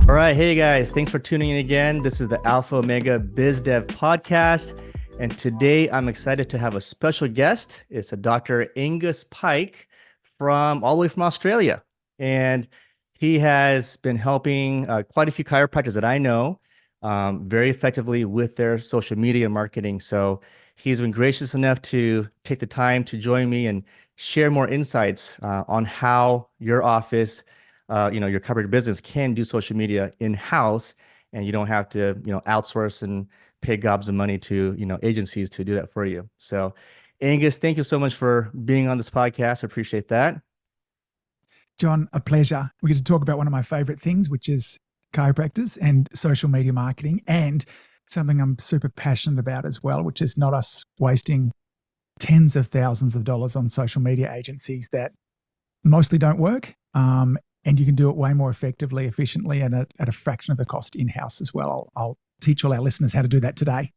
All right, hey guys, thanks for tuning in again. This is the Alpha Omega Biz Dev podcast, and today I'm excited to have a special guest. It's a Dr. Angus Pyke from all the way from Australia, and he has been helping quite a few chiropractors that I know very effectively with their social media marketing. So he's been gracious enough to take the time to join me and share more insights on how your office your covered business can do social media in-house, and you don't have to, outsource and pay gobs of money to, agencies to do that for you. So, Angus, thank you so much for being on this podcast. I appreciate that. John, a pleasure. We get to talk about one of my favorite things, which is chiropractors and social media marketing, and something I'm super passionate about as well, which is not us wasting tens of thousands of dollars on social media agencies that mostly don't work. And you can do it way more effectively, efficiently, and at a fraction of the cost in-house as well. I'll teach all our listeners how to do that today.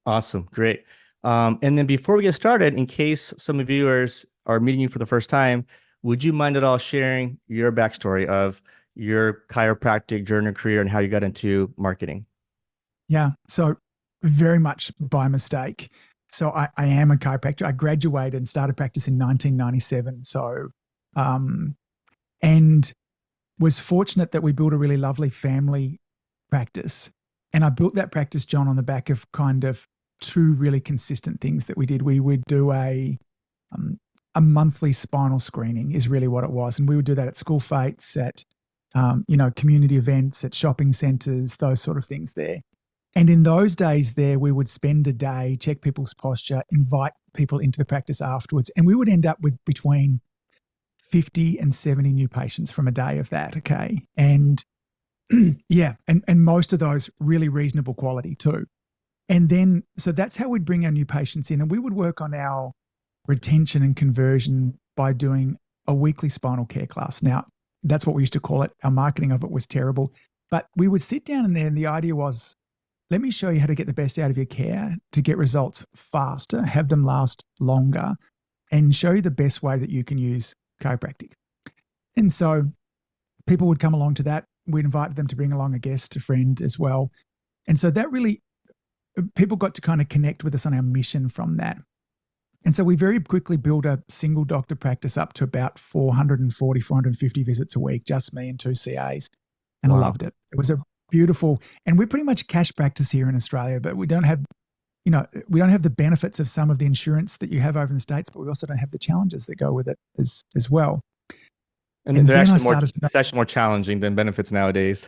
Awesome. Great. And then before we get started, in case some viewers are meeting you for the first time, would you mind at all sharing your backstory of your chiropractic journey career and how you got into marketing? Yeah. So very much by mistake. So I am a chiropractor. I graduated and started practice in 1997. So, and was fortunate that we built a really lovely family practice. And I built that practice, John, on the back of kind of two really consistent things that we did. We would do a monthly spinal screening is really what it was. And we would do that at school fetes, at, community events, at shopping centers, those sort of things there. And in those days there, we would spend a day, check people's posture, invite people into the practice afterwards. And we would end up with between 50 and 70 new patients from a day of that. Okay. And yeah, and most of those really reasonable quality too. And then, so that's how we'd bring our new patients in, and we would work on our retention and conversion by doing a weekly spinal care class. Now, that's what we used to call it. Our marketing of it was terrible, but we would sit down in there, and the idea was, let me show you how to get the best out of your care to get results faster, have them last longer, and show you the best way that you can use chiropractic. And so people would come along to that. We'd invite them to bring along a guest, a friend as well. And so that really, people got to kind of connect with us on our mission from that. And so we very quickly built a single doctor practice up to about 440, 450 visits a week, just me and two CAs. And wow. I loved it. It was a beautiful, and we're pretty much cash practice here in Australia, but we don't have the benefits of some of the insurance that you have over in the States, but we also don't have the challenges that go with it as well. And they're actually it's actually more challenging than benefits nowadays.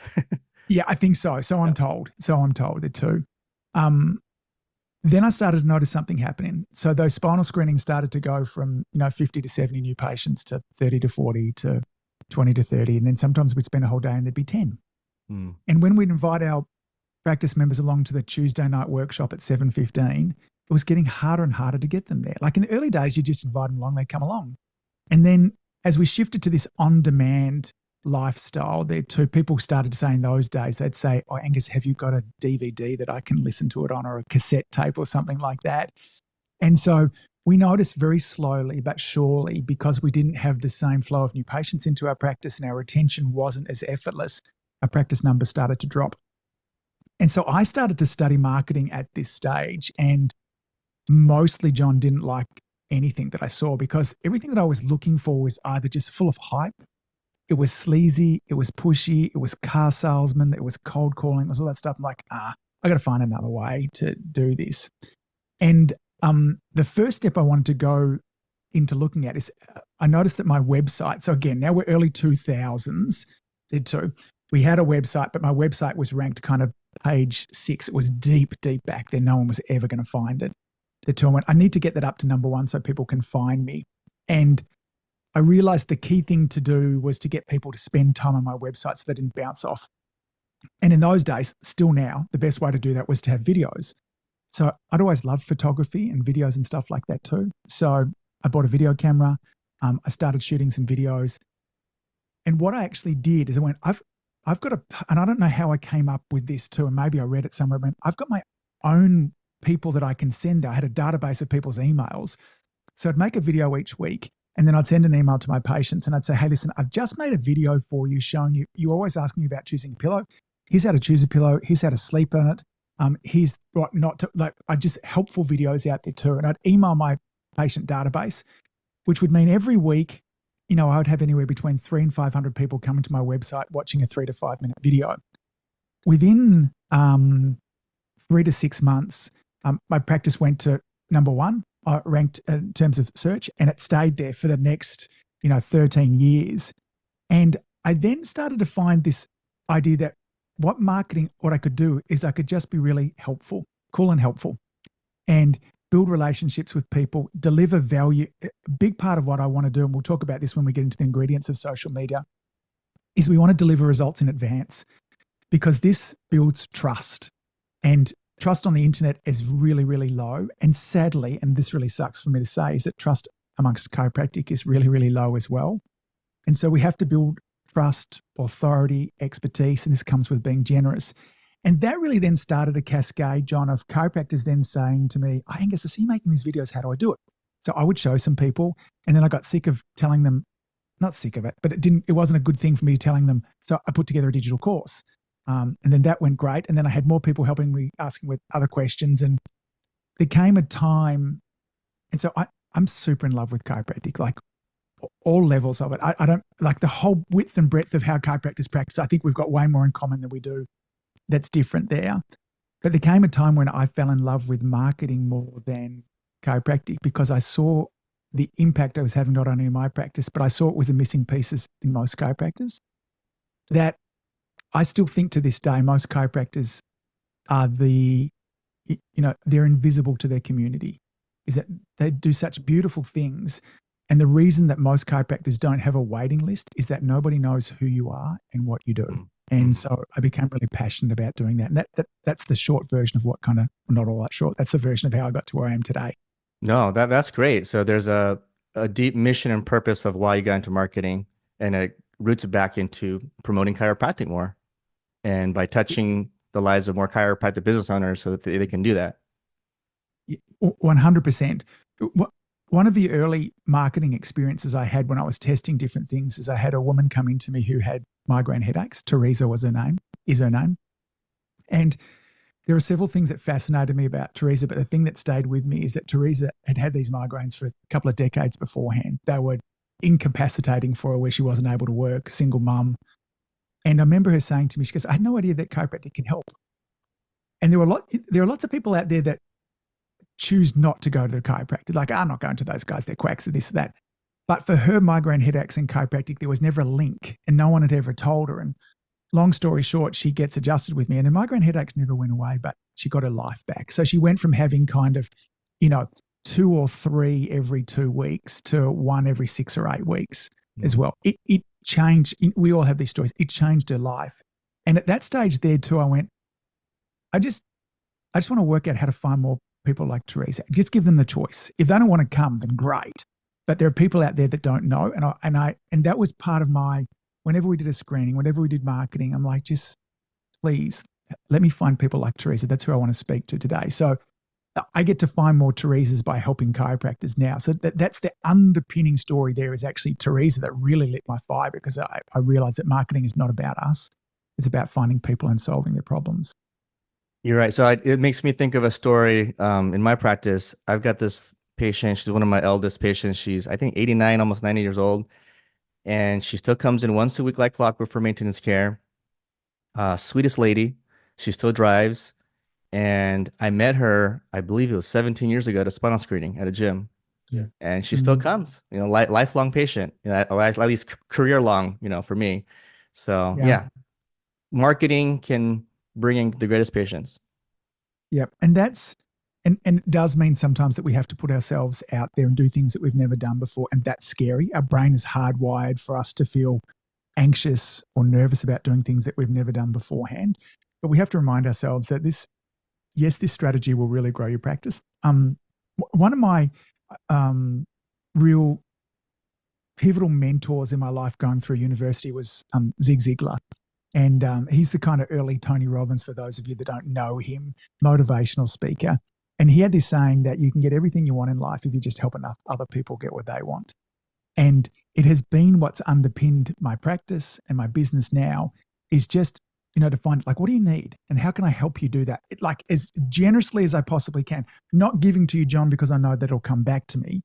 Yeah, I think so. So I'm told. The two. Then I started to notice something happening. So those spinal screenings started to go from 50 to 70 new patients to 30 to 40 to 20 to 30. And then sometimes we'd spend a whole day and there'd be 10. And when we'd invite our practice members along to the Tuesday night workshop at 7:15, it was getting harder and harder to get them there. Like in the early days, you just invite them along, they'd come along. And then as we shifted to this on-demand lifestyle, people started to say in those days, they'd say, "Oh, Angus, have you got a DVD that I can listen to it on, or a cassette tape or something like that?" And so we noticed very slowly but surely, because we didn't have the same flow of new patients into our practice and our retention wasn't as effortless, our practice numbers started to drop. And so I started to study marketing at this stage, and mostly, John, didn't like anything that I saw, because everything that I was looking for was either just full of hype, it was sleazy, it was pushy, it was car salesman, it was cold calling, it was all that stuff. I'm like, I got to find another way to do this. And the first step I wanted to go into looking at is I noticed that my website, so again, now we're early 2000s, we had a website, but my website was ranked kind of page 6. It was deep back there. No one was ever going to find it. The term went, I need to get that up to number 1 so people can find me. And I realized the key thing to do was to get people to spend time on my website so they didn't bounce off. And in those days, still now, the best way to do that was to have videos. So I'd always loved photography and videos and stuff like that too. So I bought a video camera. I started shooting some videos. And what I actually did is I went, I've got and I don't know how I came up with this too, and maybe I read it somewhere, but I've got my own people that I can send. I had a database of people's emails. So I'd make a video each week, and then I'd send an email to my patients and I'd say, hey, listen, I've just made a video for you showing you, you always ask me about choosing a pillow. here's how to choose a pillow, here's how to sleep on it. Here's what not to like. I just helpful videos out there too. And I'd email my patient database, which would mean every week, I would have anywhere between 300 and 500 people coming to my website watching a 3 to 5 minute video. Within 3 to 6 months, my practice went to number one, ranked in terms of search, and it stayed there for the next, 13 years. And I then started to find this idea that what I could do is I could just be really helpful, cool and helpful, and build relationships with people, deliver value. A big part of what I want to do, and we'll talk about this when we get into the ingredients of social media, is we want to deliver results in advance, because this builds trust. And trust on the internet is really, really low. And sadly, and this really sucks for me to say, is that trust amongst chiropractic is really, really low as well. And so we have to build trust, authority, expertise, and this comes with being generous. And that really then started a cascade, John, of chiropractors then saying to me, "Oh, Angus, I see you making these videos. How do I do it?" So I would show some people, and then I got sick of telling them, not sick of it, but it wasn't a good thing for me telling them. So I put together a digital course. And then that went great. And then I had more people helping me, asking with other questions. And there came a time, and so I'm super in love with chiropractic, like all levels of it. I don't like the whole width and breadth of how chiropractors practice. I think we've got way more in common than we do. That's different there. But there came a time when I fell in love with marketing more than chiropractic, because I saw the impact I was having not only in my practice, but I saw it was the missing pieces in most chiropractors. That I still think to this day, most chiropractors are they're invisible to their community, is that they do such beautiful things. And the reason that most chiropractors don't have a waiting list is that nobody knows who you are and what you do. And so I became really passionate about doing that. And that's the short version of what kind of, not all that short, that's the version of how I got to where I am today. No, that's great. So there's a deep mission and purpose of why you got into marketing, and it roots back into promoting chiropractic more, and by touching the lives of more chiropractic business owners so that they can do that. 100%. One of the early marketing experiences I had when I was testing different things is I had a woman come into me who had migraine headaches. Teresa is her name. And there are several things that fascinated me about Teresa, but the thing that stayed with me is that Teresa had these migraines for a couple of decades beforehand. They were incapacitating for her, where she wasn't able to work, single mum. And I remember her saying to me, she goes, "I had no idea that chiropractic can help." And there are lots of people out there that choose not to go to the chiropractor. Like, I'm not going to those guys, they're quacks, they're this, that. But for her migraine headaches and chiropractic, there was never a link, and no one had ever told her. And long story short, she gets adjusted with me, and her migraine headaches never went away, but she got her life back. So she went from having kind of, 2 or 3 every 2 weeks to 1 every 6 or 8 weeks as well. It changed. We all have these stories. It changed her life. And at that stage there too, I went, I just want to work out how to find more people like Teresa. Just give them the choice. If they don't want to come, then great. But there are people out there that don't know. And that was part of my, whenever we did a screening, whenever we did marketing, I'm like, just please let me find people like Teresa. That's who I want to speak to today. So I get to find more Teresas by helping chiropractors now. So that's the underpinning story there, is actually Teresa that really lit my fire, because I realized that marketing is not about us. It's about finding people and solving their problems. You're right. So it makes me think of a story in my practice. I've got this patient. She's one of my eldest patients. She's, I think, 89, almost 90 years old. And she still comes in once a week like clockwork for maintenance care. Sweetest lady. She still drives. And I met her, I believe it was 17 years ago, at a spinal screening at a gym. Yeah. And she still comes, lifelong patient, or at least career long, for me. So yeah, marketing can bring in the greatest patients. Yep. And and it does mean sometimes that we have to put ourselves out there and do things that we've never done before. And that's scary. Our brain is hardwired for us to feel anxious or nervous about doing things that we've never done beforehand. But we have to remind ourselves that this strategy will really grow your practice. One of my real pivotal mentors in my life going through university was Zig Ziglar. And he's the kind of early Tony Robbins, for those of you that don't know him, motivational speaker. And he had this saying that you can get everything you want in life if you just help enough other people get what they want. And it has been what's underpinned my practice and my business now, is just to find like, what do you need and how can I help you do that? Like as generously as I possibly can, not giving to you, John, because I know that it'll come back to me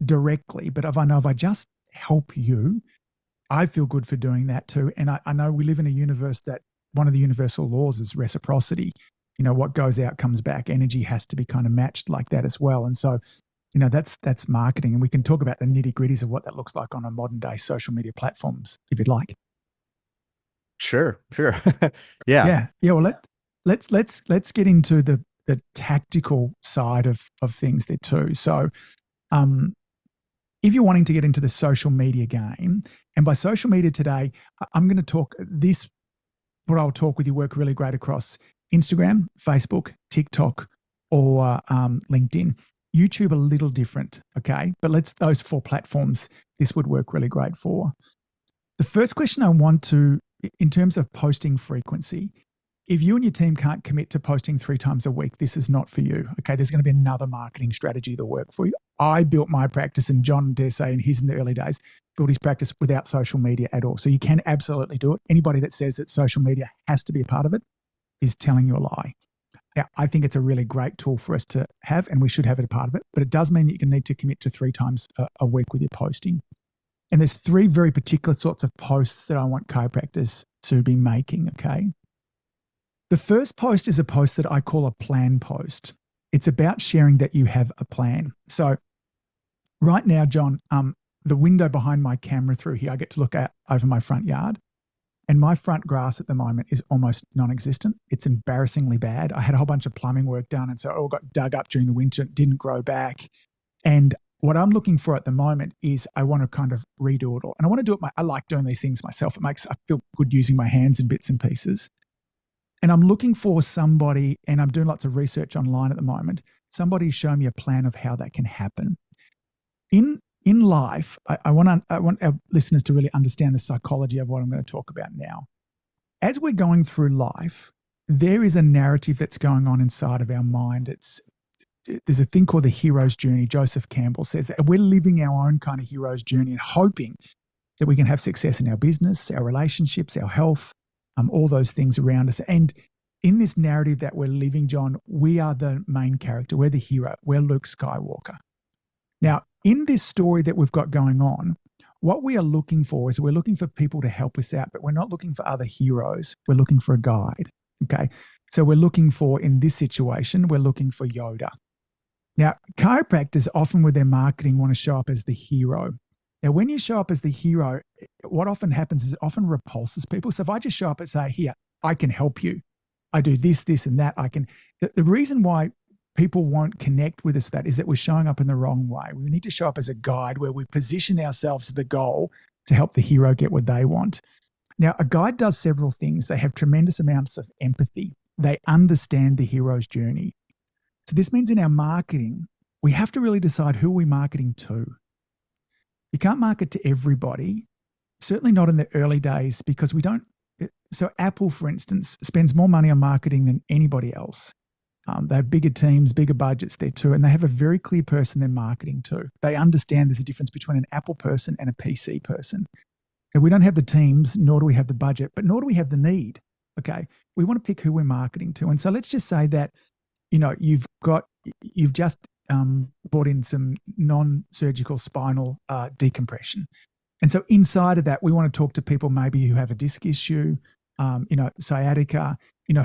directly. But if I just help you, I feel good for doing that too. And I know we live in a universe that one of the universal laws is reciprocity. What goes out comes back. Energy has to be kind of matched like that as well. And so, that's marketing. And we can talk about the nitty-gritties of what that looks like on a modern day social media platforms, if you'd like. Sure, sure. Yeah, Yeah. Yeah. Well, let's get into the tactical side of things there too. So, um, if you're wanting to get into the social media game, and by social media today, I'm going to talk this. What I'll talk with you work really great across Instagram, Facebook, TikTok, or LinkedIn. YouTube a little different, okay? But those 4 platforms, this would work really great for. The first question I want to, in terms of posting frequency, if you and your team can't commit to posting 3 times a week, this is not for you. Okay, there's going to be another marketing strategy that'll work for you. I built my practice, and John, dare say, in the early days, built his practice without social media at all. So you can absolutely do it. Anybody that says that social media has to be a part of it is telling you a lie. Now, I think it's a really great tool for us to have, and we should have it a part of it, but it does mean that you can need to commit to 3 times a week with your posting. And there's 3 very particular sorts of posts that I want chiropractors to be making, okay? The first post is a post that I call a plan post. It's about sharing that you have a plan. So right now, John, the window behind my camera through here, I get to look out over my front yard. And my front grass at the moment is almost non-existent. It's embarrassingly bad. I had a whole bunch of plumbing work done, and so it all got dug up during the winter. It didn't grow back. And what I'm looking for at the moment is I want to kind of redo it all. And I want to do it. I like doing these things myself. I feel good using my hands in bits and pieces. And I'm looking for somebody, and I'm doing lots of research online at the moment, somebody to show me a plan of how that can happen. In life, I want our listeners to really understand the psychology of what I'm going to talk about now. As we're going through life, there is a narrative that's going on inside of our mind. There's a thing called the hero's journey. Joseph Campbell says that we're living our own kind of hero's journey and hoping that we can have success in our business, our relationships, our health, all those things around us. And in this narrative that we're living, John, we are the main character. We're the hero. We're Luke Skywalker. Now, in this story that we've got going on, what we are looking for is we're looking for people to help us out, but we're not looking for other heroes. We're looking for a guide, okay? So we're looking for, in this situation, we're looking for Yoda. Now, chiropractors often with their marketing want to show up as the hero. Now, when you show up as the hero, what often happens is it often repulses people. So if I just show up and say, here, I can help you. I do this, this, and that. The reason why people won't connect with us for that is that we're showing up in the wrong way. We need to show up as a guide where we position ourselves as the goal to help the hero get what they want. Now, a guide does several things. They have tremendous amounts of empathy. They understand the hero's journey. So this means in our marketing, we have to really decide who we're marketing to. You can't market to everybody, certainly not in the early days, because we don't. So Apple, for instance, spends more money on marketing than anybody else. They have bigger teams, bigger budgets there too, and they have a very clear person they're marketing to. They understand there's a difference between an Apple person and a PC person. And we don't have the teams, nor do we have the budget, but nor do we have the need, okay? We want to pick who we're marketing to. And so let's just say that, you've just brought in some non-surgical spinal decompression. And so inside of that, we want to talk to people maybe who have a disc issue, sciatica,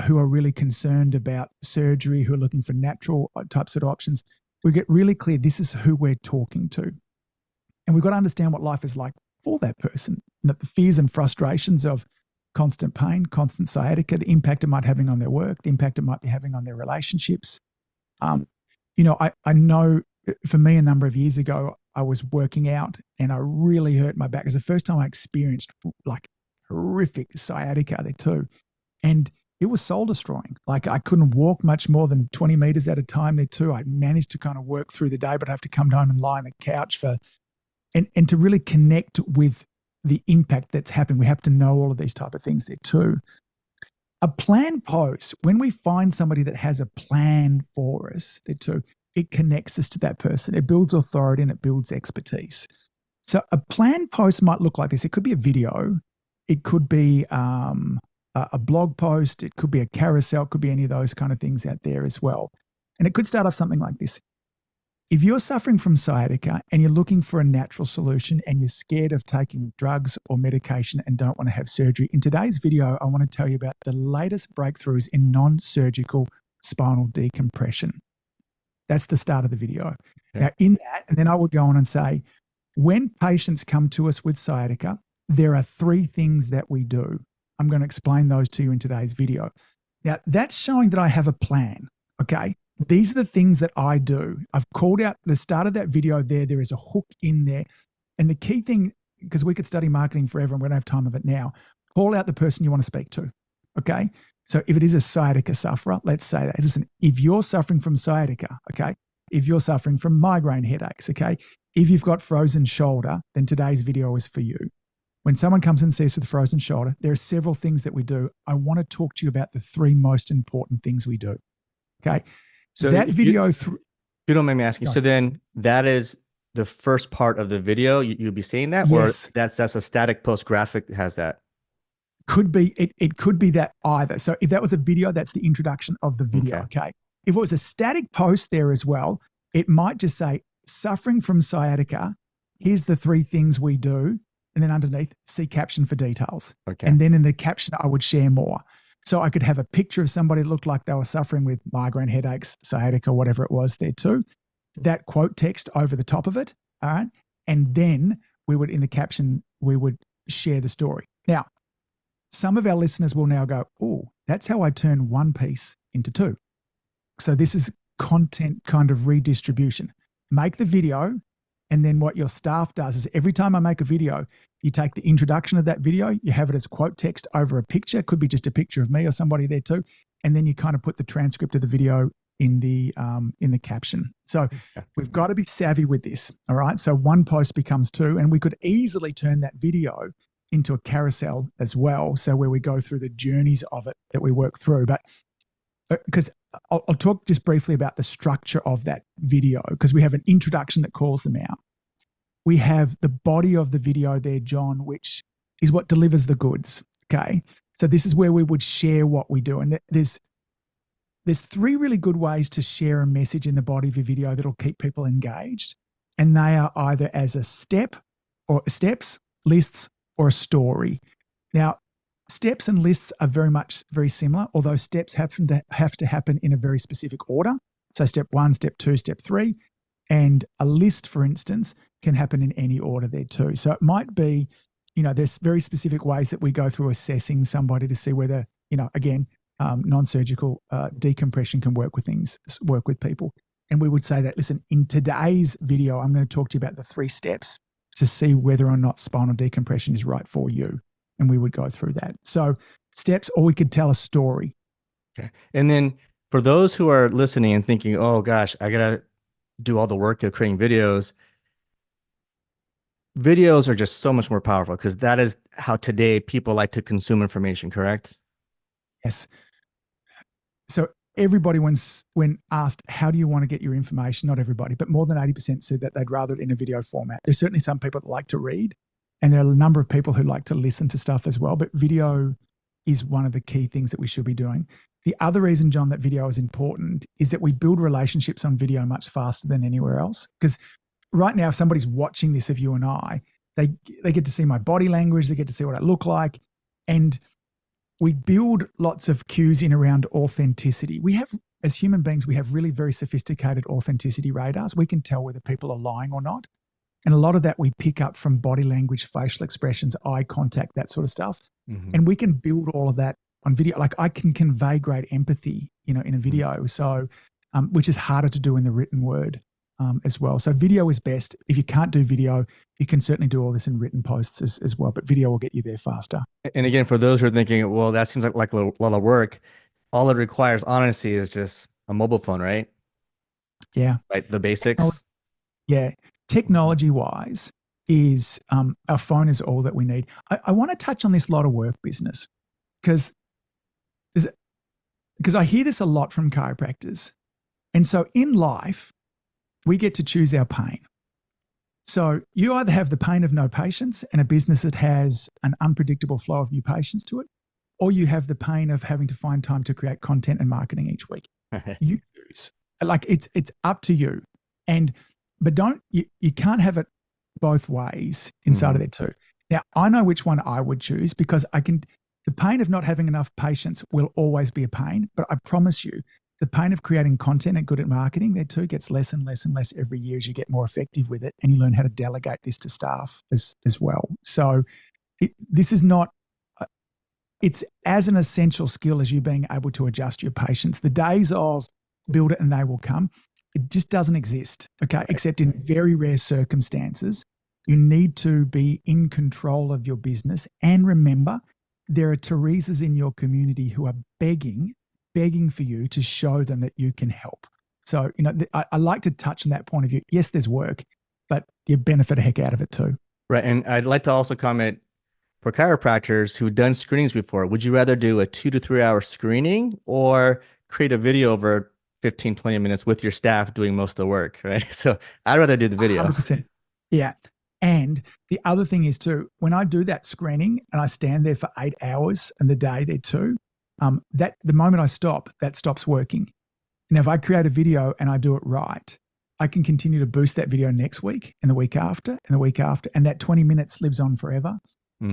who are really concerned about surgery, who are looking for natural types of options. We get really clear this is who we're talking to. And we've got to understand what life is like for that person. The fears and frustrations of constant pain, constant sciatica, the impact it might be having on their work, the impact it might be having on their relationships. I know for me a number of years ago, I was working out and I really hurt my back. It was the first time I experienced like horrific sciatica there too. And it was soul destroying. Like I couldn't walk much more than 20 meters at a time there too. I managed to kind of work through the day, but I have to come home and lie on the couch and to really connect with the impact that's happening. We have to know all of these type of things there too. A plan post, when we find somebody that has a plan for us there too, it connects us to that person. It builds authority and it builds expertise. So a plan post might look like this. It could be a video. It could be a blog post, it could be a carousel, it could be any of those kind of things out there as well. And it could start off something like this. If you're suffering from sciatica and you're looking for a natural solution and you're scared of taking drugs or medication and don't want to have surgery, in today's video, I want to tell you about the latest breakthroughs in non-surgical spinal decompression. That's the start of the video. Okay. Now, in that, and then I would go on and say, when patients come to us with sciatica, there are 3 things that we do. I'm going to explain those to you in today's video. Now, that's showing that I have a plan, okay? These are the things that I do. I've called out the start of that video there. There is a hook in there. And the key thing, because we could study marketing forever and we don't have time of it now, call out the person you want to speak to, okay? So if it is a sciatica sufferer, let's say that. Listen, if you're suffering from sciatica, okay? If you're suffering from migraine headaches, okay? If you've got frozen shoulder, then today's video is for you. When someone comes and sees with frozen shoulder, there are several things that we do. I want to talk to you about the 3 most important things we do, okay? So that video, if you don't mind me asking, so then that is the first part of the video. You'll be saying that, yes. Or that's a static post graphic that has that? Could be, it could be that either. So if that was a video, that's the introduction of the video, okay? If it was a static post there as well, it might just say, suffering from sciatica, here's the 3 things we do, and then underneath, see caption for details. Okay. And then in the caption, I would share more. So I could have a picture of somebody that looked like they were suffering with migraine headaches, sciatica, whatever it was there too. That quote text over the top of it, all right? And then we would, in the caption, we would share the story. Now, some of our listeners will now go, oh, that's how I turn one piece into 2. So this is content kind of redistribution. Make the video, and then what your staff does is every time I make a video, you take the introduction of that video, you have it as quote text over a picture. It could be just a picture of me or somebody there too. And then you kind of put the transcript of the video in the caption. So we've got to be savvy with this. All right. So 1 post becomes 2, and we could easily turn that video into a carousel as well. So where we go through the journeys of it that we work through. But because I'll talk just briefly about the structure of that video, because we have an introduction that calls them out. We have the body of the video there, John, which is what delivers the goods, okay? So this is where we would share what we do. And there's 3 really good ways to share a message in the body of your video that'll keep people engaged. And they are either as a step or steps, lists, or a story. Now, steps and lists are very similar, although steps have to happen in a very specific order. So step 1, step 2, step 3. And a list, for instance, can happen in any order there too. So it might be, there's very specific ways that we go through assessing somebody to see whether, again, non-surgical decompression can work with people. And we would say that, listen, in today's video, I'm going to talk to you about the 3 steps to see whether or not spinal decompression is right for you. And we would go through that. So steps, or we could tell a story. Okay. And then for those who are listening and thinking, oh gosh, I got to do all the work of creating videos. Videos are just so much more powerful, because that is how today people like to consume information, correct? Yes. So everybody, when asked, how do you want to get your information? Not everybody, but more than 80% said that they'd rather it in a video format. There's certainly some people that like to read, and there are a number of people who like to listen to stuff as well, but video is one of the key things that we should be doing. The other reason, John, that video is important is that we build relationships on video much faster than anywhere else. Because right now, if somebody's watching this of you and I, they get to see my body language, they get to see what I look like, and we build lots of cues in around authenticity. We have, as human beings, we have really very sophisticated authenticity radars. We can tell whether people are lying or not. And a lot of that we pick up from body language, facial expressions, eye contact, that sort of stuff. Mm-hmm. And we can build all of that on video. Like I can convey great empathy, in a video. Mm-hmm. So, which is harder to do in the written word as well. So video is best. If you can't do video, you can certainly do all this in written posts as well, but video will get you there faster. And again, for those who are thinking, well, that seems like a lot of work, all it requires, honestly, is just a mobile phone, right? Yeah. Right. The basics. Yeah. Technology-wise is our phone is all that we need. I want to touch on this lot of work business because I hear this a lot from chiropractors. And so in life, we get to choose our pain. So you either have the pain of no patients and a business that has an unpredictable flow of new patients to it, or you have the pain of having to find time to create content and marketing each week. You choose. Like it's up to you. And but you can't have it both ways inside of there too. Now I know which one I would choose because the pain of not having enough patience will always be a pain, but I promise you the pain of creating content and good at marketing there too gets less and less and less every year as you get more effective with it and you learn how to delegate this to staff as well. So this is not, it's as an essential skill as you being able to adjust your patience. The days of build it and they will come, it just doesn't exist, okay? Right. Except in very rare circumstances. You need to be in control of your business. And remember, there are Teresas in your community who are begging for you to show them that you can help. So, I like to touch on that point of view. Yes, there's work, but you benefit a heck out of it too. Right. And I'd like to also comment for chiropractors who've done screenings before, would you rather do a 2 to 3 hour screening or create a video over 15, 20 minutes with your staff doing most of the work, right? So I'd rather do the video. 100%. Yeah. And the other thing is too, when I do that screening and I stand there for 8 hours in the day there too, that the moment I stop, that stops working. Now, if I create a video and I do it right, I can continue to boost that video next week and the week after and the week after, and that 20 minutes lives on forever.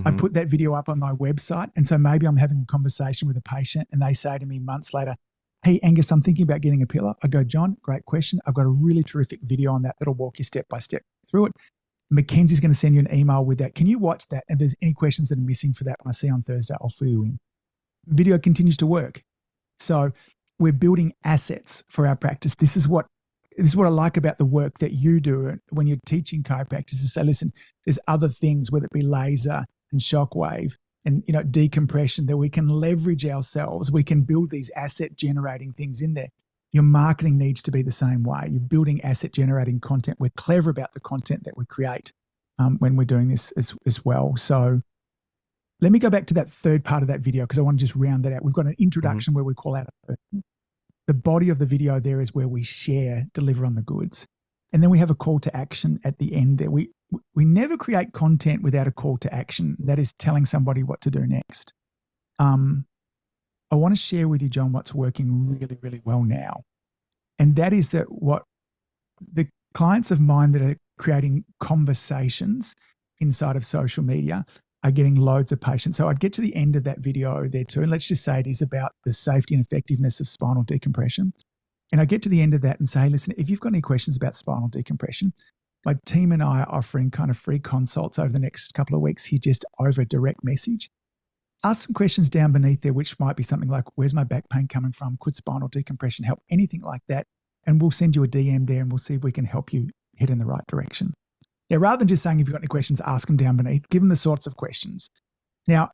I put that video up on my website. And so maybe I'm having a conversation with a patient and they say to me months later, hey, Angus, I'm thinking about getting a pillar. I go, John, great question. I've got a really terrific video on that that'll walk you step by step through it. Mackenzie's going to send you an email with that. Can you watch that? And if there's any questions that are missing for that when I see you on Thursday, I'll fill you in. Video continues to work. So we're building assets for our practice. This is what I like about the work that you do when you're teaching chiropractors to say, listen, there's other things, whether it be laser and shockwave and decompression, that we can leverage ourselves. We can build these asset generating things in there. Your marketing needs to be the same way. You're building asset generating content. We're clever about the content that we create when we're doing this as well. So let me go back to that third part of that video because I want to just round that out. We've got an introduction where we call out a person. The body of the video there is where we share, deliver on the goods. And then we have a call to action at the end there. We never create content without a call to action. That is telling somebody what to do next. I want to share with you, John, what's working really, really well now. And that is that what the clients of mine that are creating conversations inside of social media are getting loads of patients. So I'd get to the end of that video there too. And let's just say it is about the safety and effectiveness of spinal decompression. And I get to the end of that and say, hey, listen, if you've got any questions about spinal decompression, my team and I are offering kind of free consults over the next couple of weeks here, just over direct message. Ask some questions down beneath there, which might be something like, where's my back pain coming from? Could spinal decompression help? Anything like that. And we'll send you a DM there and we'll see if we can help you head in the right direction. Now, rather than just saying, if you've got any questions, ask them down beneath, give them the sorts of questions. Now,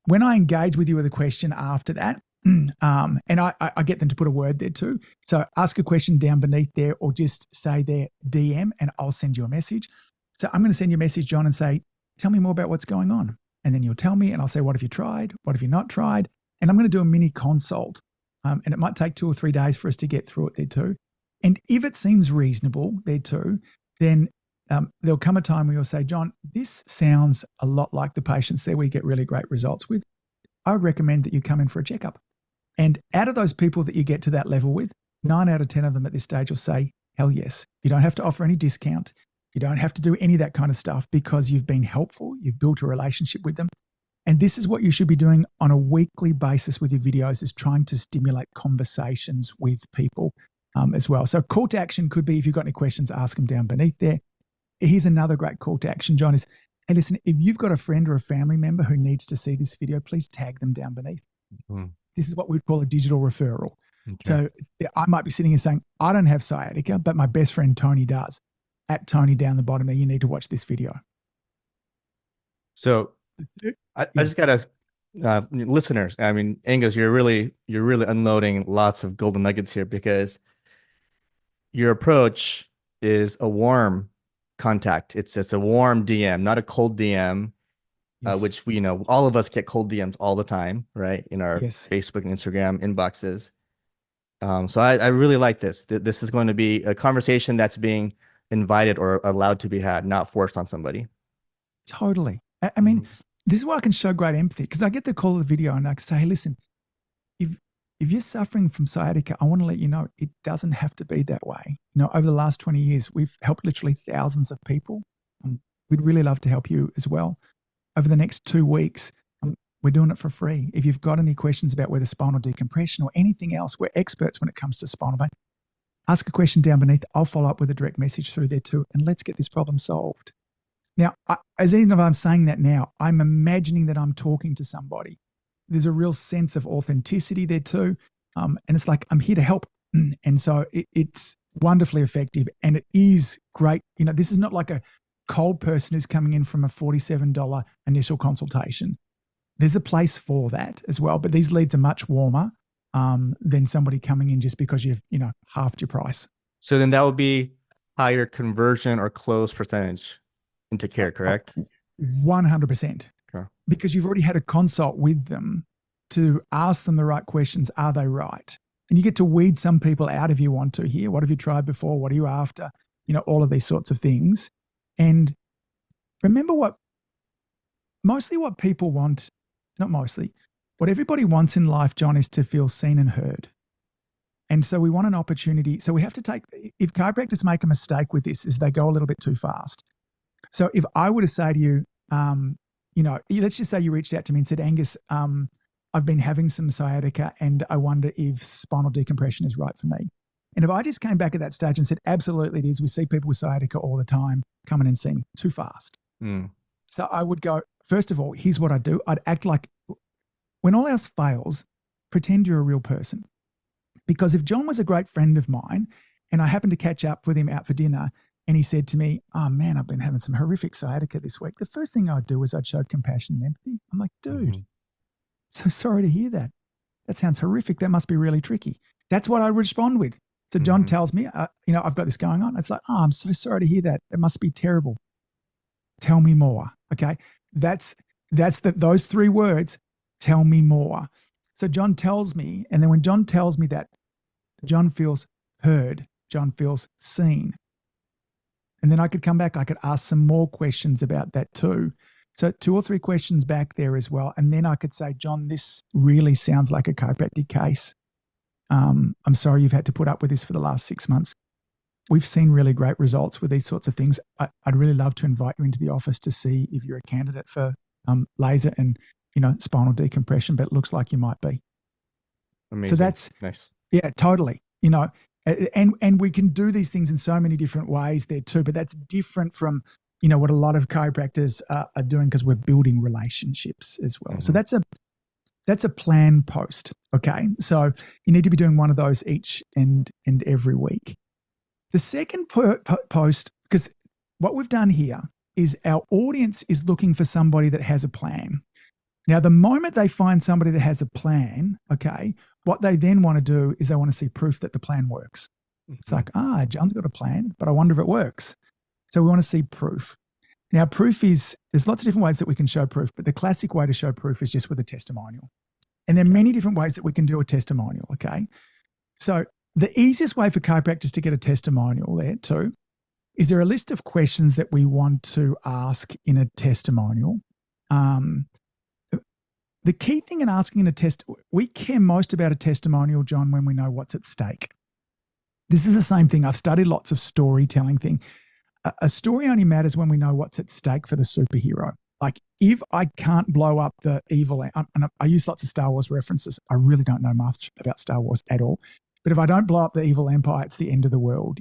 when I engage with you with a question after that, and I get them to put a word there too. So ask a question down beneath there or just say their DM and I'll send you a message. So I'm going to send you a message, John, and say, tell me more about what's going on. And then you'll tell me and I'll say, what have you tried? What have you not tried? And I'm going to do a mini consult. And it might take 2 or 3 days for us to get through it there too. And if it seems reasonable there too, then there'll come a time where you'll say, John, this sounds a lot like the patients there we get really great results with. I would recommend that you come in for a checkup. And out of those people that you get to that level with, 9 out of 10 of them at this stage will say, hell yes. You don't have to offer any discount. You don't have to do any of that kind of stuff because you've been helpful. You've built a relationship with them. And this is what you should be doing on a weekly basis with your videos, is trying to stimulate conversations with people as well. So call to action could be, if you've got any questions, ask them down beneath there. Here's another great call to action, John, is, hey, listen, if you've got a friend or a family member who needs to see this video, please tag them down beneath. This is what we'd call a digital referral. Okay. So I might be sitting here saying, I don't have sciatica, but my best friend Tony does. At Tony down the bottom there, you need to watch this video. So I just got to, listeners, I mean, Angus, you're really unloading lots of golden nuggets here, because your approach is a warm contact. It's a warm DM, not a cold DM. Yes. Which we all of us get cold DMs all the time, right? In our Facebook and Instagram inboxes. So I really like this. This is going to be a conversation that's being invited or allowed to be had, not forced on somebody. Totally. I mean, this is why I can show great empathy, because I get the call of the video and I can say, hey, listen, if you're suffering from sciatica, I want to let you know it doesn't have to be that way. Over the last 20 years, we've helped literally thousands of people. We'd really love to help you as well. Over the next 2 weeks, we're doing it for free. If you've got any questions about whether spinal decompression or anything else, we're experts when it comes to spinal pain. Ask a question down beneath. I'll follow up with a direct message through there too, and let's get this problem solved. Now, as even if I'm saying that now, I'm imagining that I'm talking to somebody. There's a real sense of authenticity there too. And it's like, I'm here to help. And so it's wonderfully effective, and it is great. This is not like a cold person who's coming in from a $47 initial consultation. There's a place for that as well, but these leads are much warmer than somebody coming in just because you've, halved your price. So then that would be higher conversion or close percentage into care, correct? 100%. Okay. Because you've already had a consult with them to ask them the right questions. Are they right? And you get to weed some people out if you want to here. What have you tried before? What are you after? All of these sorts of things. And remember what people want, not mostly, what everybody wants in life, John, is to feel seen and heard. And so we want an opportunity. So we have to if chiropractors make a mistake with this, is they go a little bit too fast. So if I were to say to you, let's just say you reached out to me and said, Angus, I've been having some sciatica and I wonder if spinal decompression is right for me. And if I just came back at that stage and said, absolutely it is, we see people with sciatica all the time, come in and see me, too fast. So I would go, first of all, here's what I'd do. I'd act like, when all else fails, pretend you're a real person. Because if John was a great friend of mine and I happened to catch up with him out for dinner and he said to me, oh man, I've been having some horrific sciatica this week, the first thing I'd do is I'd show compassion and empathy. I'm like, dude, so sorry to hear that. That sounds horrific. That must be really tricky. That's what I respond with. So John tells me, I've got this going on. It's like, oh, I'm so sorry to hear that. It must be terrible. Tell me more. Okay. That's those 3 words. Tell me more. So John tells me, and then when John tells me that, John feels heard. John feels seen. And then I could come back. I could ask some more questions about that too. So 2 or 3 questions back there as well. And then I could say, John, this really sounds like a chiropractic case. I'm sorry you've had to put up with this for the last 6 months. We've seen really great results with these sorts of things. I'd really love to invite you into the office to see if you're a candidate for laser and, spinal decompression, but it looks like you might be. Amazing. So that's nice. Yeah, totally. And we can do these things in so many different ways there too, but that's different from, what a lot of chiropractors are doing, because we're building relationships as well. So that's a plan post. Okay. So you need to be doing one of those each and every week. The second post, because what we've done here is our audience is looking for somebody that has a plan. Now, the moment they find somebody that has a plan, okay, what they then want to do is they want to see proof that the plan works. It's like, John's got a plan, but I wonder if it works. So we want to see proof. Now, there's lots of different ways that we can show proof, but the classic way to show proof is just with a testimonial. And there are many different ways that we can do a testimonial, okay? So the easiest way for chiropractors to get a testimonial there too is there a list of questions that we want to ask in a testimonial. The key thing in asking we care most about a testimonial, John, when we know what's at stake. This is the same thing. I've studied lots of storytelling thing. A story only matters when we know what's at stake for the superhero. Like, if I can't blow up the evil, and I use lots of Star Wars references. I really don't know much about Star Wars at all. But if I don't blow up the evil empire, it's the end of the world.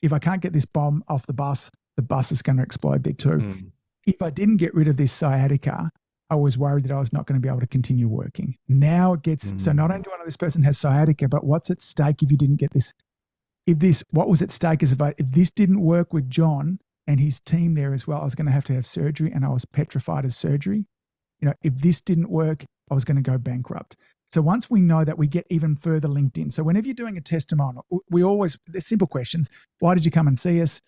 If I can't get this bomb off the bus is going to explode there too. If I didn't get rid of this sciatica, I was worried that I was not going to be able to continue working. Now it gets, so not only do I know this person has sciatica, but what's at stake if you didn't get this? What was at stake is if this didn't work with John and his team there as well, I was going to have surgery, and I was petrified of surgery. If this didn't work, I was going to go bankrupt. So once we know that, we get even further linked in. So whenever you're doing a testimonial, they're simple questions. Why did you come and see us?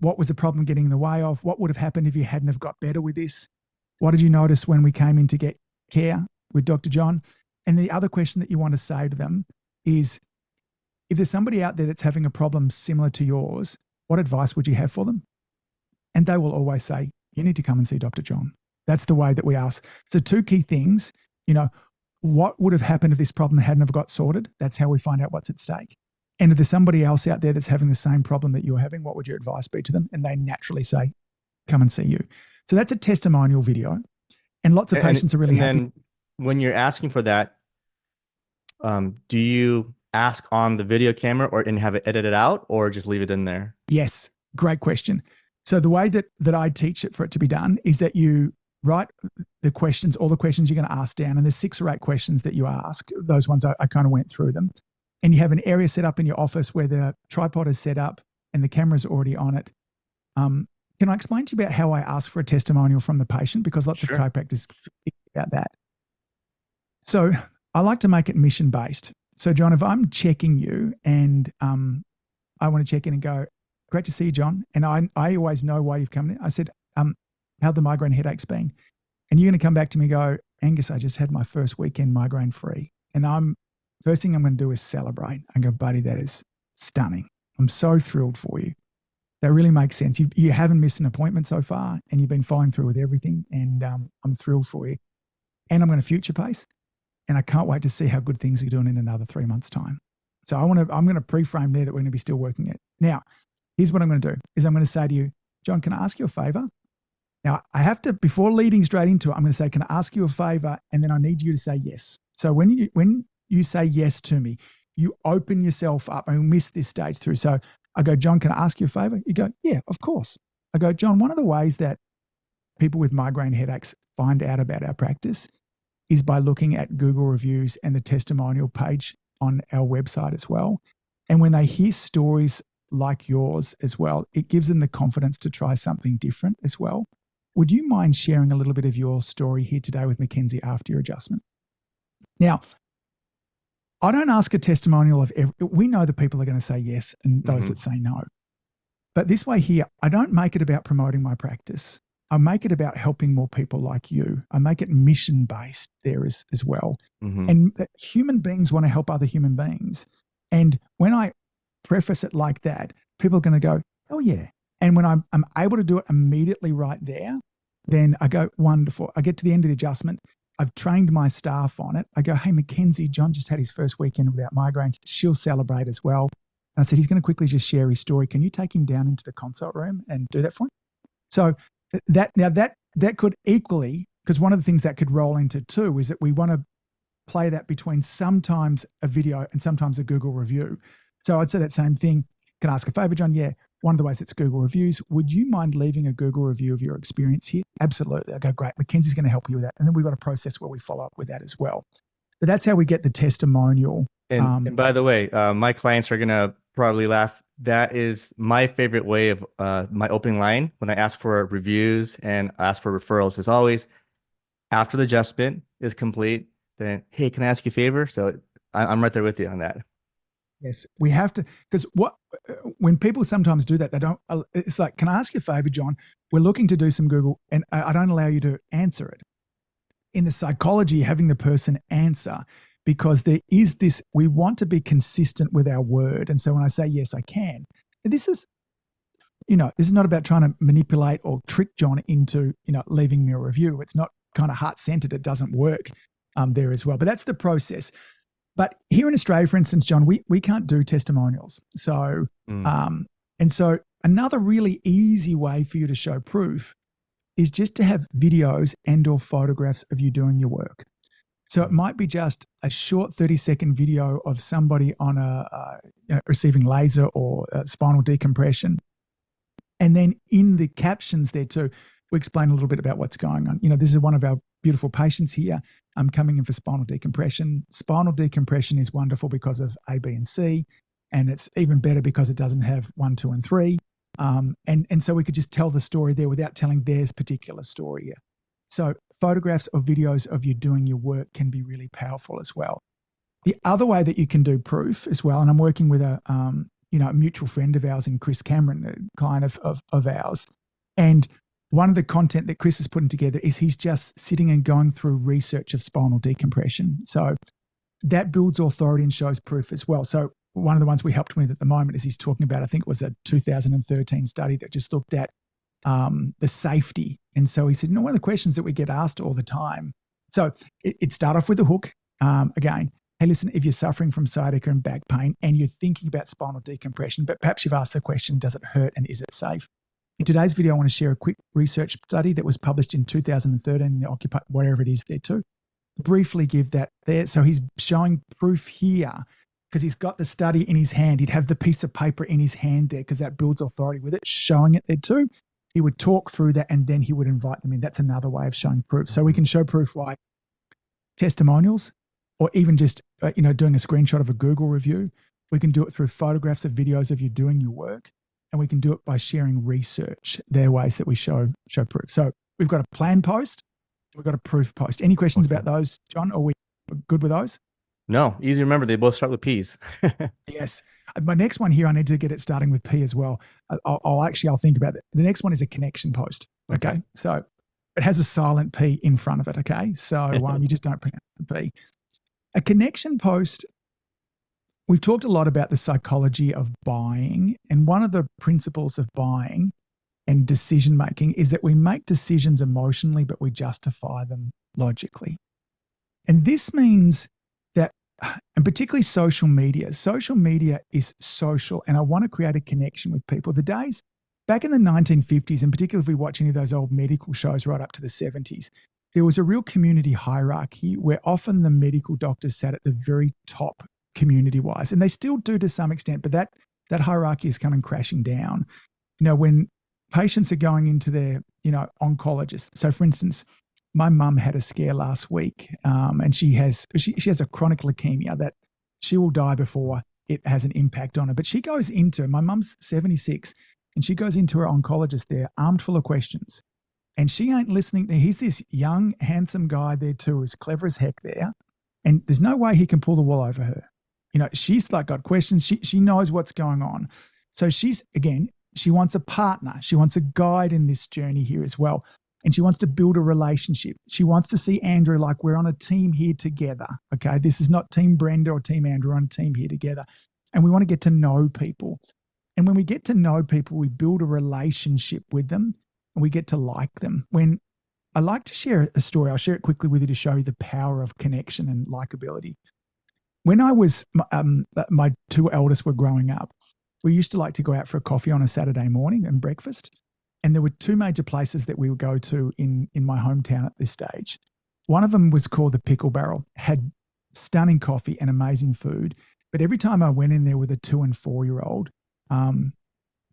What was the problem getting in the way of? What would have happened if you hadn't have got better with this? What did you notice when we came in to get care with Dr. John? And the other question that you want to say to them is, if there's somebody out there that's having a problem similar to yours, what advice would you have for them? And they will always say, you need to come and see Dr. John. That's the way that we ask. So two key things, what would have happened if this problem hadn't have got sorted? That's how we find out what's at stake. And if there's somebody else out there that's having the same problem that you're having, what would your advice be to them? And they naturally say, come and see you. So that's a testimonial video. And lots of patients are really happy. And then when you're asking for that, do you ask on the video camera and have it edited out, or just leave it in there? Yes, great question. So the way that I teach it for it to be done is that you write the questions, all the questions you're going to ask down, and there's 6 or 8 questions that you ask. Those ones I kind of went through them. And you have an area set up in your office where the tripod is set up and the camera's already on it. Can I explain to you about how I ask for a testimonial from the patient? Because lots of chiropractors forget about that. So I like to make it mission-based. So John, if I'm checking you and I want to check in and go, great to see you, John. And I always know why you've come in. I said, how the migraine headaches been? And you're going to come back to me and go, Angus, I just had my first weekend migraine free. And first thing I'm going to do is celebrate. I go, buddy, that is stunning. I'm so thrilled for you. That really makes sense. You haven't missed an appointment so far, and you've been following through with everything. And I'm thrilled for you. And I'm going to future pace. And I can't wait to see how good things are doing in another 3 months' time. So I'm going to pre-frame there that we're going to be still working it. Now, here's what I'm going to do is I'm going to say to you, John, can I ask you a favor? Now, I have to, before leading straight into it, I'm going to say, can I ask you a favor? And then I need you to say yes. So when you say yes to me, you open yourself up, and we miss this stage through. So I go, John, can I ask you a favor? You go, yeah, of course. I go, John, one of the ways that people with migraine headaches find out about our practice is by looking at Google reviews and the testimonial page on our website as well. And when they hear stories like yours as well, it gives them the confidence to try something different as well. Would you mind sharing a little bit of your story here today with Mackenzie after your adjustment? Now, I don't ask a testimonial of we know the people are going to say yes and those that say no. But this way here, I don't make it about promoting my practice. I make it about helping more people like you. I make it mission-based there as well. And human beings want to help other human beings. And when I preface it like that, people are going to go, oh yeah. And when I'm able to do it immediately right there, then I go, wonderful. I get to the end of the adjustment. I've trained my staff on it. I go, hey, Mackenzie, John just had his first weekend without migraines. She'll celebrate as well. And I said, he's going to quickly just share his story. Can you take him down into the consult room and do that for him? So that could equally, because one of the things that could roll into too is that we want to play that between sometimes a video and sometimes a Google review. So I'd say that same thing. Can I ask a favor, John? Yeah. One of the ways it's Google reviews. Would you mind leaving a Google review of your experience here? Absolutely. I go, great. Mackenzie's going to help you with that. And then we've got a process where we follow up with that as well. But that's how we get the testimonial. And by the way, my clients are going to probably laugh. That is my favorite way of my opening line when I ask for reviews and ask for referrals is always after the adjustment is complete, then, hey, can I ask you a favor? So I'm right there with you on that. Yes, we have to, because when people sometimes do that, they don't, it's like, can I ask you a favor, John? We're looking to do some Google and I don't allow you to answer it. In the psychology, having the person answer, because there is this, we want to be consistent with our word. And so when I say, yes, I can, this is not about trying to manipulate or trick John into, leaving me a review. It's not kind of heart-centered. It doesn't work there as well. But that's the process. But here in Australia, for instance, John, we can't do testimonials. So, and so another really easy way for you to show proof is just to have videos and or photographs of you doing your work. So it might be just a short 30-second video of somebody on receiving laser or spinal decompression. And then in the captions there too, we explain a little bit about what's going on. This is one of our beautiful patients here. I'm coming in for spinal decompression. Spinal decompression is wonderful because of A, B, and C. And it's even better because it doesn't have 1, 2, and 3. And so we could just tell the story there without telling their particular story here. So photographs or videos of you doing your work can be really powerful as well. The other way that you can do proof as well, and I'm working with a mutual friend of ours in Chris Cameron, a client of ours. And one of the content that Chris is putting together is he's just sitting and going through research of spinal decompression. So that builds authority and shows proof as well. So one of the ones we helped with at the moment is he's talking about, I think it was a 2013 study that just looked at the safety. And so he said, one of the questions that we get asked all the time. So it start off with a hook. Again, hey, listen, if you're suffering from sciatica and back pain and you're thinking about spinal decompression, but perhaps you've asked the question, does it hurt and is it safe? In today's video, I want to share a quick research study that was published in 2013 in the Occupy, whatever it is there too. Briefly give that there. So he's showing proof here because he's got the study in his hand. He'd have the piece of paper in his hand there because that builds authority with it, showing it there too. He would talk through that and then he would invite them in. That's another way of showing proof. So we can show proof like testimonials or even just, doing a screenshot of a Google review. We can do it through photographs of videos of you doing your work. And we can do it by sharing research. They're ways that we show proof. So we've got a plan post. We've got a proof post. Any questions about those, John? Are we good with those? No, easy to remember. They both start with P's. Yes. My next one here, I need to get it starting with P as well. I'll think about it. The next one is a connection post. Okay. So it has a silent P in front of it. Okay. So you just don't pronounce the P. A connection post, we've talked a lot about the psychology of buying. And one of the principles of buying and decision-making is that we make decisions emotionally, but we justify them logically. And this means that, and particularly social media is social, and I want to create a connection with people. The days back in the 1950s, and particularly if we watch any of those old medical shows right up to the 70s, there was a real community hierarchy where often the medical doctors sat at the very top community-wise, and they still do to some extent, but that hierarchy is coming crashing down. When patients are going into their, oncologists. So, for instance, my mum had a scare last week, and she has a chronic leukemia that she will die before it has an impact on her. But she goes into, my mum's 76, and she goes into her oncologist there, armed full of questions, and she ain't listening. He's this young, handsome guy there too, as clever as heck there, and there's no way he can pull the wool over her. She's like got questions. She knows what's going on. So she wants a partner. She wants a guide in this journey here as well. And she wants to build a relationship. She wants to see Andrew like we're on a team here together. Okay. This is not Team Brenda or Team Andrew. We're on a team here together. And we want to get to know people. And when we get to know people, we build a relationship with them and we get to like them. When I like to share a story, I'll share it quickly with you to show you the power of connection and likability. When I was, my two eldest were growing up, we used to like to go out for a coffee on a Saturday morning and breakfast. And there were two major places that we would go to in my hometown at this stage. One of them was called the Pickle Barrel, had stunning coffee and amazing food. But every time I went in there with a 2 and 4-year-old,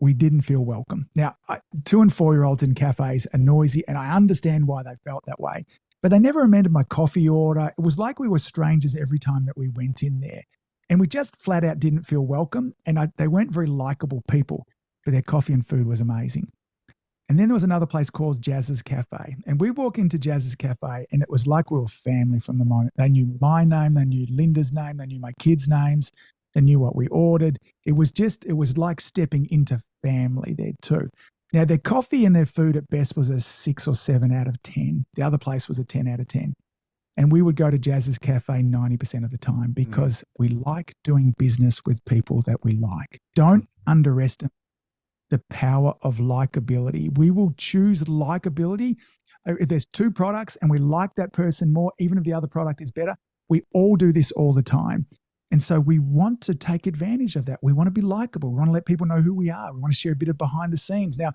we didn't feel welcome. Now, 2 and 4-year-olds in cafes are noisy, and I understand why they felt that way. But they never amended my coffee order. It was like we were strangers every time that we went in there. And we just flat out didn't feel welcome. And they weren't very likable people, but their coffee and food was amazing. And then there was another place called Jazz's Cafe. And we walk into Jazz's Cafe and it was like we were family from the moment. They knew my name, they knew Linda's name, they knew my kids' names, they knew what we ordered. It was like stepping into family there too. Now, their coffee and their food at best was a 6 or 7 out of 10. The other place was a 10 out of 10. And we would go to Jazz's Cafe 90% of the time because we like doing business with people that we like. Don't underestimate the power of likability. We will choose likability. If there's 2 products and we like that person more, even if the other product is better, we all do this all the time. And so we want to take advantage of that. We want to be likable. We want to let people know who we are. We want to share a bit of behind the scenes. Now,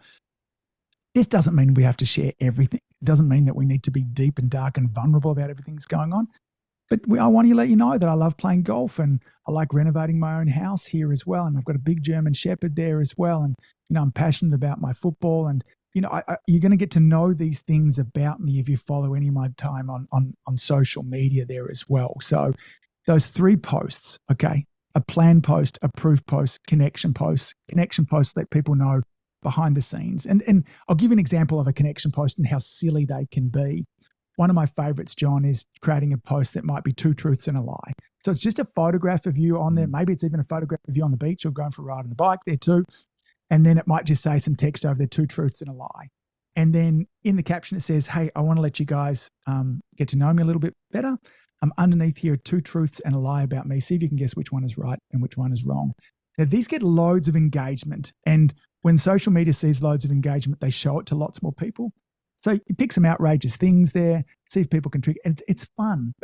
this doesn't mean we have to share everything. It doesn't mean that we need to be deep and dark and vulnerable about everything that's going on. But I want to let you know that I love playing golf and I like renovating my own house here as well. And I've got a big German Shepherd there as well. And, I'm passionate about my football. And, you're going to get to know these things about me if you follow any of my time on social media there as well. So those 3 posts, okay, a plan post, a proof post, connection post. Connection posts let people know behind the scenes. And I'll give you an example of a connection post and how silly they can be. One of my favorites, John, is creating a post that might be 2 truths and a lie. So it's just a photograph of you on there. Maybe it's even a photograph of you on the beach or going for a ride on the bike there too. And then it might just say some text over there, 2 truths and a lie. And then in the caption, it says, hey, I want to let you guys get to know me a little bit better. Underneath here, 2 truths and a lie about me. See if you can guess which one is right and which one is wrong. Now, these get loads of engagement. And when social media sees loads of engagement, they show it to lots more people. So you pick some outrageous things there, see if people can trick. And it's fun.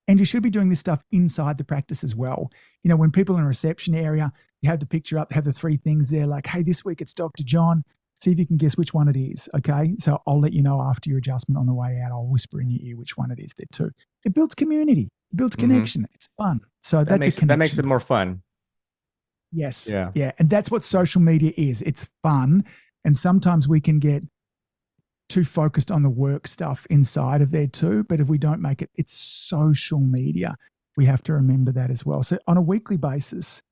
And you should be doing this stuff inside the practice as well. When people in a reception area, you have the picture up, have the three things there, like, hey, this week it's Dr. John. See if you can guess which one it is. Okay. So I'll let you know after your adjustment on the way out. I'll whisper in your ear which one it is there too. It builds community, it builds connection. It's fun. So that's a connection. That makes it more fun. Yes. Yeah. Yeah. And that's what social media is. It's fun. And sometimes we can get too focused on the work stuff inside of there too. But if we don't make it, it's social media. We have to remember that as well. So on a weekly basis,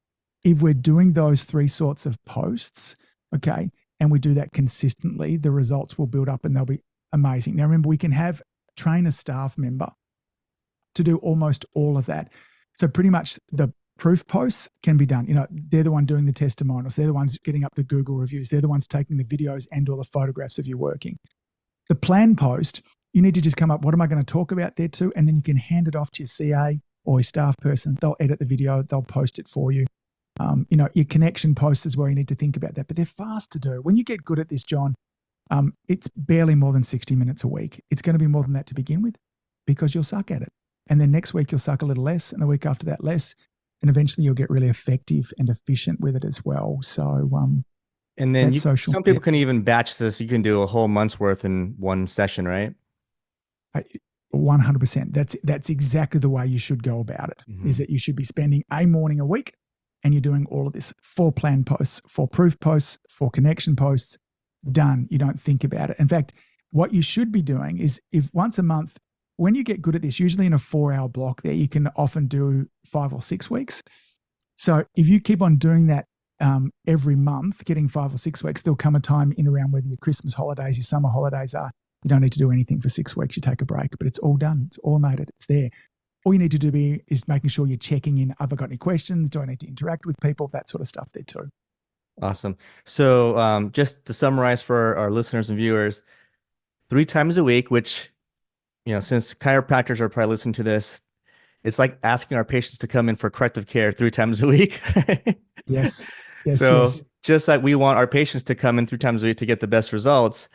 if we're doing those three sorts of posts, okay, and we do that consistently, the results will build up and they'll be amazing. Now, remember, we can have train a staff member to do almost all of that. So pretty much the proof posts can be done. They're the one doing the testimonials. They're the ones getting up the Google reviews. They're the ones taking the videos and all the photographs of you working. The plan post, you need to just come up, what am I going to talk about there too? And then you can hand it off to your CA or your staff person. They'll edit the video. They'll post it for you. Your connection posts is where you need to think about that, but they're fast to do. When you get good at this, John, it's barely more than 60 minutes a week. It's going to be more than that to begin with because you'll suck at it. And then next week you'll suck a little less and the week after that less. And eventually you'll get really effective and efficient with it as well. So, and then some people can even batch this. You can do a whole month's worth in one session, right? 100%. That's exactly the way you should go about it, is that you should be spending a morning a week and you're doing all of this 4 plan posts, 4 proof posts, 4 connection posts, done. You don't think about it. In fact, what you should be doing is if once a month, when you get good at this, usually in a 4-hour block there, you can often do 5 or 6 weeks. So if you keep on doing that every month, getting 5 or 6 weeks, there'll come a time in around whether your Christmas holidays, your summer holidays are, you don't need to do anything for 6 weeks. You take a break, but it's all done. It's automated. It's there. All you need to do is making sure you're checking in. Have I got any questions? Do I need to interact with people? That sort of stuff there too. Awesome. So just to summarize for our listeners and viewers, 3 times a week, which, since chiropractors are probably listening to this, it's like asking our patients to come in for corrective care 3 times a week. Yes. So just like we want our patients to come in 3 times a week to get the best results,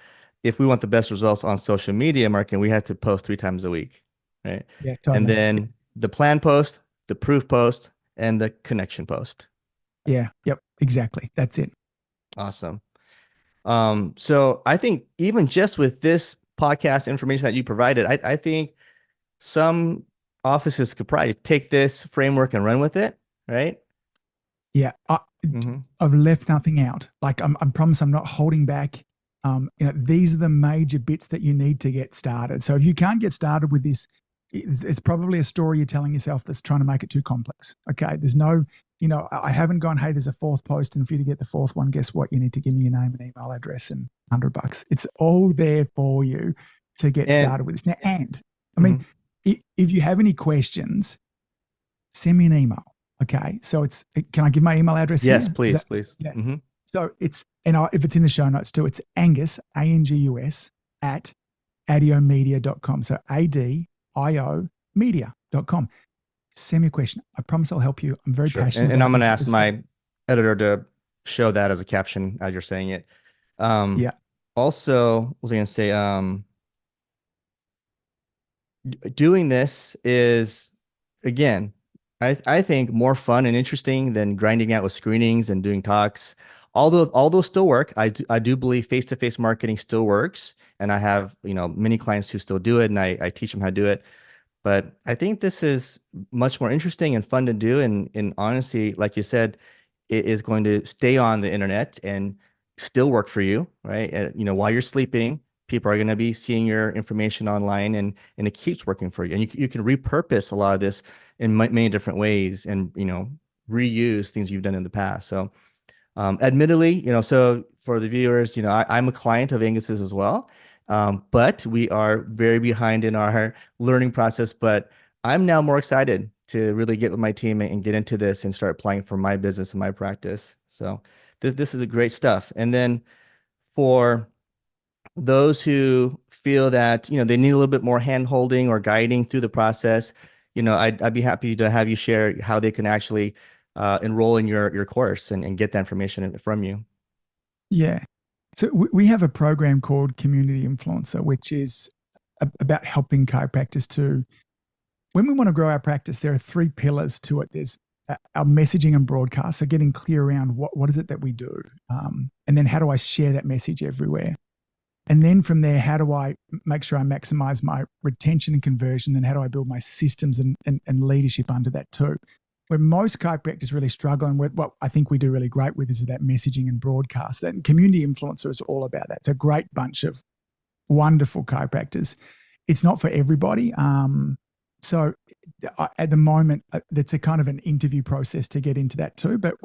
if we want the best results on social media marketing, we have to post 3 times a week, right? Yeah, totally. And then the plan post, the proof post, and the connection post. Yeah. Yep. Exactly. That's it. Awesome. So I think even just with this podcast information that you provided, I think some offices could probably take this framework and run with it, right? Yeah. I've left nothing out. Like I promise I'm not holding back. These are the major bits that you need to get started. So if you can't get started with this, it's probably a story you're telling yourself that's trying to make it too complex. Okay. There's no, I haven't gone, hey, there's a 4th post. And for you to get the 4th one, guess what? You need to give me your name and email address and $100. It's all there for you to get started with this. Now, if you have any questions, send me an email. Okay. So can I give my email address? Yes, here? please. Yeah. So if it's in the show notes too, it's Angus, Angus, at adiomedia.com. So ADIO media.com. Send me a question. I promise I'll help you. I'm very passionate. And I'm going to ask my editor to show that as a caption as you're saying it. Yeah. Also, what was I going to say? Doing this is, again, I think more fun and interesting than grinding out with screenings and doing talks. All those still work. I do believe face-to-face marketing still works, and I have many clients who still do it, and I teach them how to do it. But I think this is much more interesting and fun to do, and honestly, like you said, it is going to stay on the internet and still work for you, right? And, while you're sleeping, people are going to be seeing your information online, and it keeps working for you. And you can repurpose a lot of this in many different ways, and reuse things you've done in the past. So, admittedly, so for the viewers, I'm a client of Angus's as well, but we are very behind in our learning process. But I'm now more excited to really get with my team and get into this and start applying for my business and my practice. So this is a great stuff. And then for those who feel that they need a little bit more hand holding or guiding through the process, I'd be happy to have you share how they can actually enroll in your course and get that information from you. Yeah. So we have a program called Community Influencer, which is about helping chiropractors to, when we want to grow our practice, there are three pillars to it. There's our messaging and broadcast, so getting clear around what is it that we do, and then how do I share that message everywhere, and then from there, how do I make sure I maximize my retention and conversion, then how do I build my systems and leadership under that too. Where most chiropractors really struggle, and what I think we do really great with is that messaging and broadcast. That community influencer is all about that. It's a great bunch of wonderful chiropractors. It's not for everybody. So at the moment, that's a kind of an interview process to get into that too. But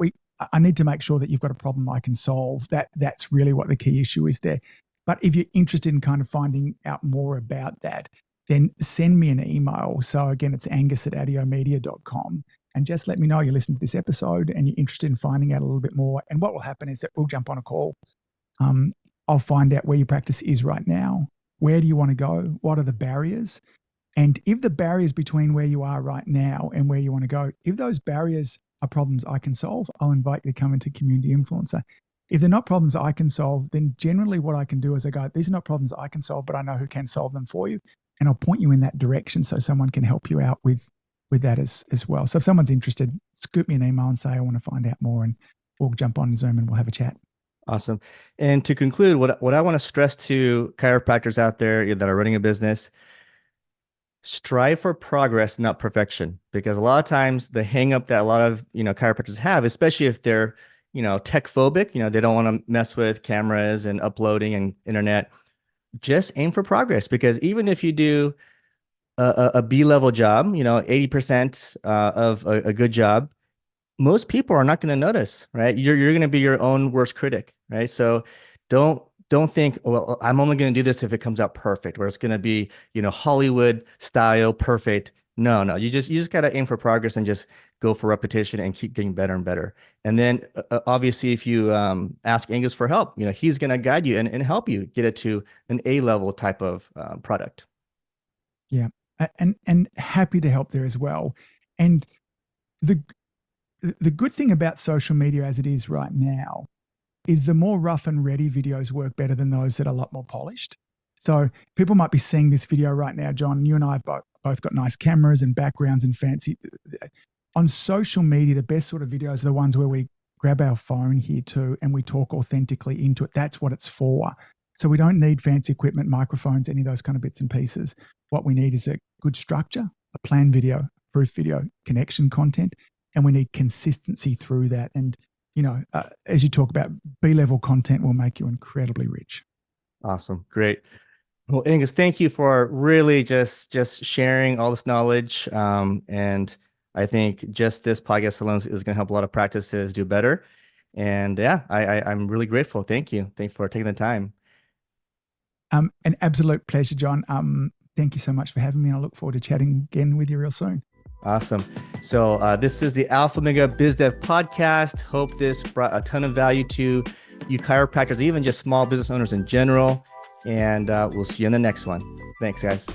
I need to make sure that you've got a problem I can solve. That's really what the key issue is there. But if you're interested in kind of finding out more about that, then send me an email. So again, it's angus@adiomedia.com. And just let me know you listened to this episode and you're interested in finding out a little bit more. And what will happen is that we'll jump on a call. I'll find out where your practice is right now. Where do you want to go? What are the barriers? And if the barriers between where you are right now and where you want to go, if those barriers are problems I can solve, I'll invite you to come into Community Influencer. If they're not problems I can solve, then generally what I can do is I go, these are not problems I can solve, but I know who can solve them for you. And I'll point you in that direction so someone can help you out with that as well. So if someone's interested, scoop me an email and say, I want to find out more, and we'll jump on Zoom and we'll have a chat. Awesome. And to conclude, what I want to stress to chiropractors out there that are running a business, strive for progress, not perfection, because a lot of times the hang up that a lot of, chiropractors have, especially if they're, tech phobic, they don't want to mess with cameras and uploading and internet, just aim for progress. Because even if you do a B-level job, 80% of a good job, most people are not going to notice, right? You're going to be your own worst critic, right? So don't think, well, I'm only going to do this if it comes out perfect, where it's going to be, Hollywood style perfect. No, you just got to aim for progress and just go for repetition and keep getting better and better. And then obviously, if you ask Angus for help, he's going to guide you and help you get it to an A-level type of product. Yeah, and happy to help there as well. And the good thing about social media as it is right now is the more rough and ready videos work better than those that are a lot more polished. So people might be seeing this video right now, John. You and I have both got nice cameras and backgrounds and fancy. On social media, the best sort of videos are the ones where we grab our phone here too and we talk authentically into it. That's what it's for. So we don't need fancy equipment, microphones, any of those kind of bits and pieces. What we need is a good structure, a planned video, proof video, connection content, and we need consistency through that. And, as you talk about, B-level content will make you incredibly rich. Awesome. Great. Well, Angus, thank you for really just sharing all this knowledge. And I think just this podcast alone is going to help a lot of practices do better. And yeah, I'm really grateful. Thank you. Thanks for taking the time. An absolute pleasure, John. Thank you so much for having me. And I look forward to chatting again with you real soon. Awesome. So this is the Alpha Omega Biz Dev podcast. Hope this brought a ton of value to you chiropractors, even just small business owners in general. And we'll see you in the next one. Thanks, guys.